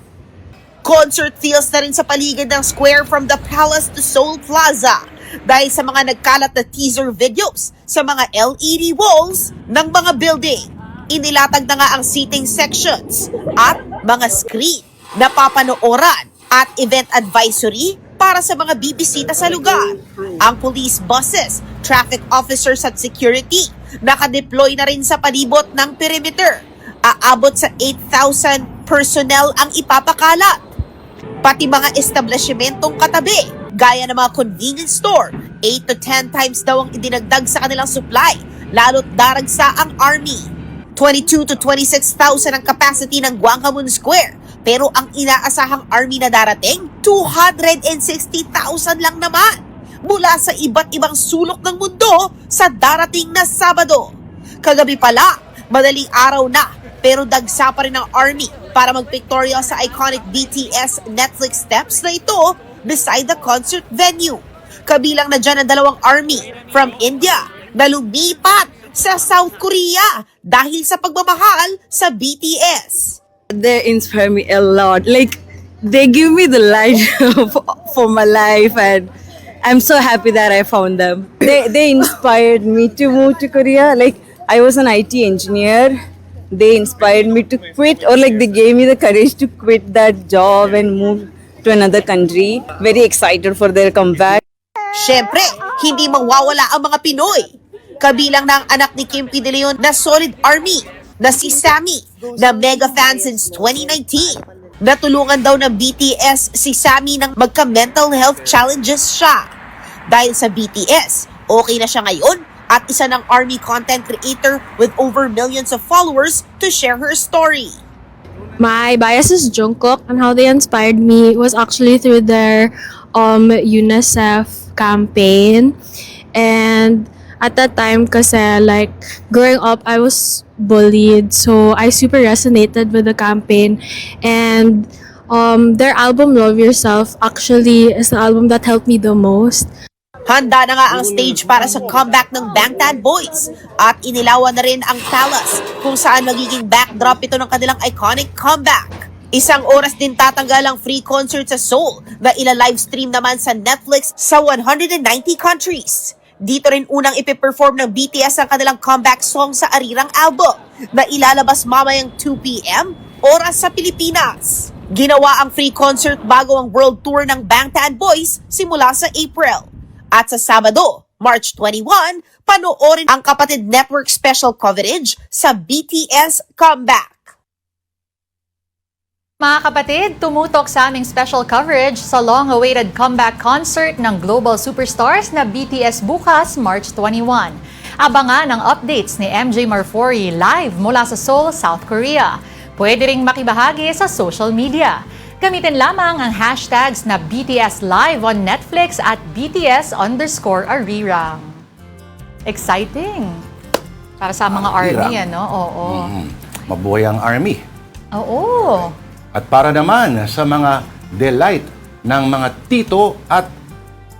Concert feels na rin sa paligid ng square from the Palace to Seoul Plaza dahil sa mga nagkalat na teaser videos sa mga LED walls ng mga building. Inilatag na nga ang seating sections at mga screen na papanooran at event advisory para sa mga bibisita sa lugar. Ang police buses, traffic officers at security nakadeploy na rin sa palibot ng perimeter. Aabot sa 8,000 personnel ang ipapakalat. Pati mga establishmentong katabi Gaya ng mga convenience store, 8 to 10 times daw ang idinagdag sa kanilang supply, lalo't daragsa ang army. 22 to 26,000 ang capacity ng Gwanghwamun Square, pero ang inaasahang army na darating, 260,000 lang naman mula sa iba't ibang sulok ng mundo sa darating na Sabado. Kagabi pala, madaling araw na, pero dagsa pa rin ang army para magpictorial sa iconic BTS Netflix steps na ito beside the concert venue. Kabilang na dyan ang dalawang army from India na lumipat sa South Korea dahil sa pagmamahal sa BTS. They inspire me a lot. Like, they give me the light for my life, and I'm so happy that I found them. They inspired me to move to Korea. Like, I was an IT engineer. They inspired me to quit, or like they gave me the courage to quit that job and move to another country. Very excited for their comeback. Siyempre, hindi mawawala ang mga Pinoy. Kabilang na ang anak ni Kim P. De Leon na solid army, na si Sammy, na mega fan since 2019. Natulungan daw ng BTS si Sammy nang magka-mental health challenges siya. Dahil sa BTS, okay na siya ngayon at isa ng army content creator with over millions of followers to share her story. My bias is Jungkook, and how they inspired me was actually through their UNICEF campaign. And at that time, kasi like growing up, I was bullied, so I super resonated with the campaign. And their album Love Yourself actually is the album that helped me the most. Handa na nga ang stage para sa comeback ng Bangtan Boys at inilawan na rin ang Palace kung saan magiging backdrop ito ng kanilang iconic comeback. Isang oras din tatanggal ang free concert sa Seoul na ila-livestream naman sa Netflix sa 190 countries. Dito rin unang ipiperform ng BTS ang kanilang comeback song sa Arirang album na ilalabas mamayang 2 p.m. oras sa Pilipinas. Ginawa ang free concert bago ang world tour ng Bangtan Boys simula sa April. At sa Sabado, March 21, panoorin ang Kapatid Network special coverage sa BTS Comeback. Mga kapatid, tumutok sa aming special coverage sa long-awaited comeback concert ng global superstars na BTS bukas, March 21. Abangan ang updates ni MJ Marfori live mula sa Seoul, South Korea. Pwede ring makibahagi sa social media. Gamitin lamang ang hashtags na BTS Live on Netflix at BTS_Arirang. Exciting! Para sa mga army, ano? Oo. Mabuhay ang army. Oo. At para naman sa mga delight ng mga tito at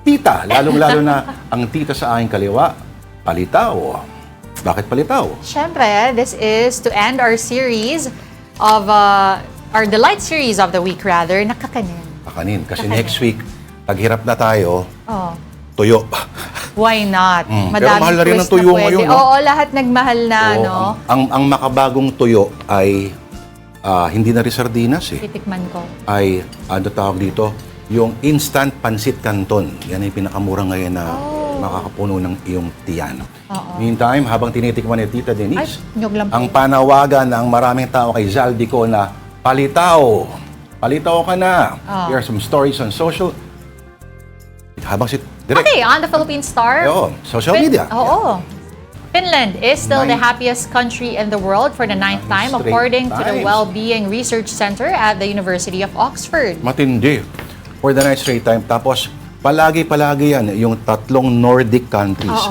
tita, lalong-lalo na ang tita sa aking kaliwa, palitaw. Bakit palitaw? Siyempre, this is to end our series of our delight series of the week rather, nakakanin. Kakanin. Kasi next week, paghirap na tayo, Oh. tuyo. Why not? Pero mahal na rin ang tuyo ngayon. No? Oo, lahat nagmahal na, Oo, no? Ang makabagong tuyo ay hindi na rin sardinas eh. Titikman ko. Ay, ano tawag dito? Yung instant pansit canton. Yan ay pinakamura ngayon na makakapuno ng iyong tiyan. Meantime, habang tinitikman ni Tita Denise, nyog lang po. ang panawagan ng maraming tao kay Zaldico na palitaw. Palitaw ka na. Here are some stories on social. Habang si Direk. Okay, on the Philippine Star. Oo, social media. Oo. Finland is still the happiest country in the world for the 9th time according to the Well-Being Research Center at the University of Oxford. Matindi. For the night straight time. Tapos, palagi-palagi yan, yung tatlong Nordic countries.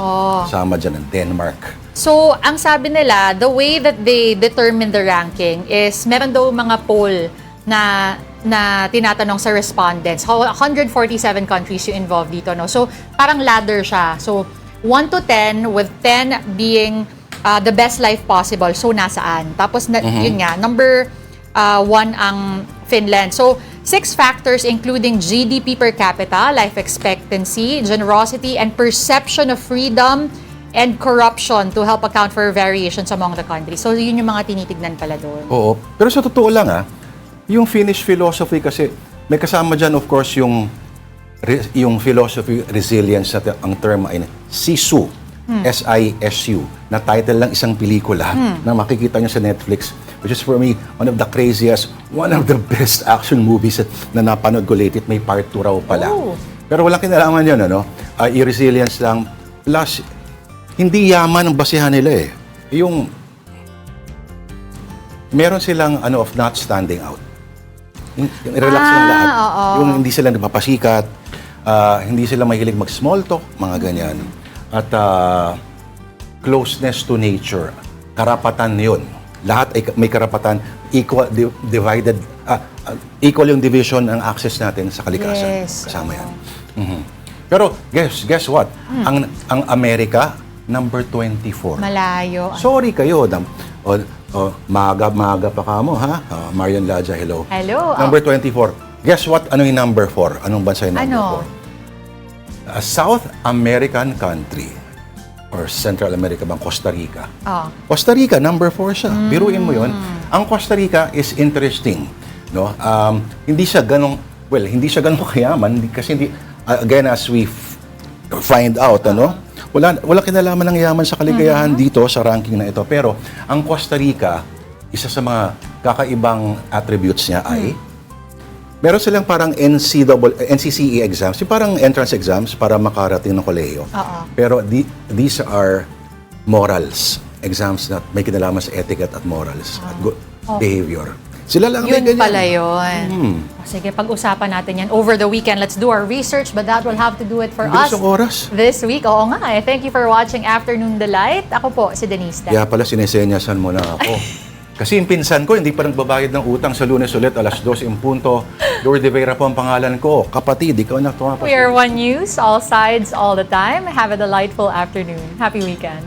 Sama dyan ang Denmark. So, ang sabi nila, the way that they determine the ranking is meron daw mga poll na tinatanong sa respondents. 147 countries yung involved dito, no? So, parang ladder siya. So, 1 to 10, with 10 being the best life possible. So, nasaan? Tapos, yun nga, number 1 ang Finland. So, 6 factors including GDP per capita, life expectancy, generosity, and perception of freedom and corruption to help account for variations among the countries. So, yun yung mga tinitignan pala doon. Oo. Pero sa totoo lang, yung Finnish philosophy kasi, may kasama dyan, of course, yung philosophy resilience na ang term ay SISU, SISU, na title lang isang pelikula na makikita nyo sa Netflix, which is for me, one of the craziest, one of the best action movies na napanood ko lately. May part 2 raw pala. Pero walang kinalaman yun, ano? I-resilience lang. Plus, hindi yaman ang basihan nila eh. Yung, meron silang of not standing out. Yung relax lang lahat. Oo. Yung hindi sila napapasikat, hindi sila mahilig mag-small talk, mga ganyan. At closeness to nature. Karapatan yun. Lahat ay may karapatan, equal yung division ng access natin sa kalikasan. Yes. Kasama yan. Pero guess what? Ang Amerika, number 24. Malayo. Sorry kayo. Maaga pa ka mo, ha? Marian Laja, hello. Hello. Number 24. Guess what? Ano yung number 4? Anong bansa yung number 4? A South American country or Central America bang Costa Rica. Costa Rica, number 4 siya. Biruin mo yun. Ang Costa Rica is interesting. No? Hindi siya ganong kayaman kasi hindi, again, as we find out, wala kinalaman ng yaman sa kaligayahan dito sa ranking na ito. Pero ang Costa Rica, isa sa mga kakaibang attributes niya ay meron silang parang NCCE exams, yung parang entrance exams para makarating ng kolehiyo. Pero these are morals, exams na may kinalaman sa etiquette at morals at good behavior. Sila lang may Yun ganyan. pala yun. Sige, pag-usapan natin yan over the weekend. Let's do our research, but that will have to do it for Bilis us ang oras. this week. Oo nga eh. Thank you for watching Afternoon Delight. Ako po, si Denise. Kaya pala sinesenyasan mo na ako. Kasi yung pinsan ko, hindi pa nagbabayad ng utang sa Lunes ulit, alas 2 in punto. Lourdes de Vera po ang pangalan ko. Kapatid, ikaw na tumapas. We are One News, all sides, all the time. Have a delightful afternoon. Happy weekend.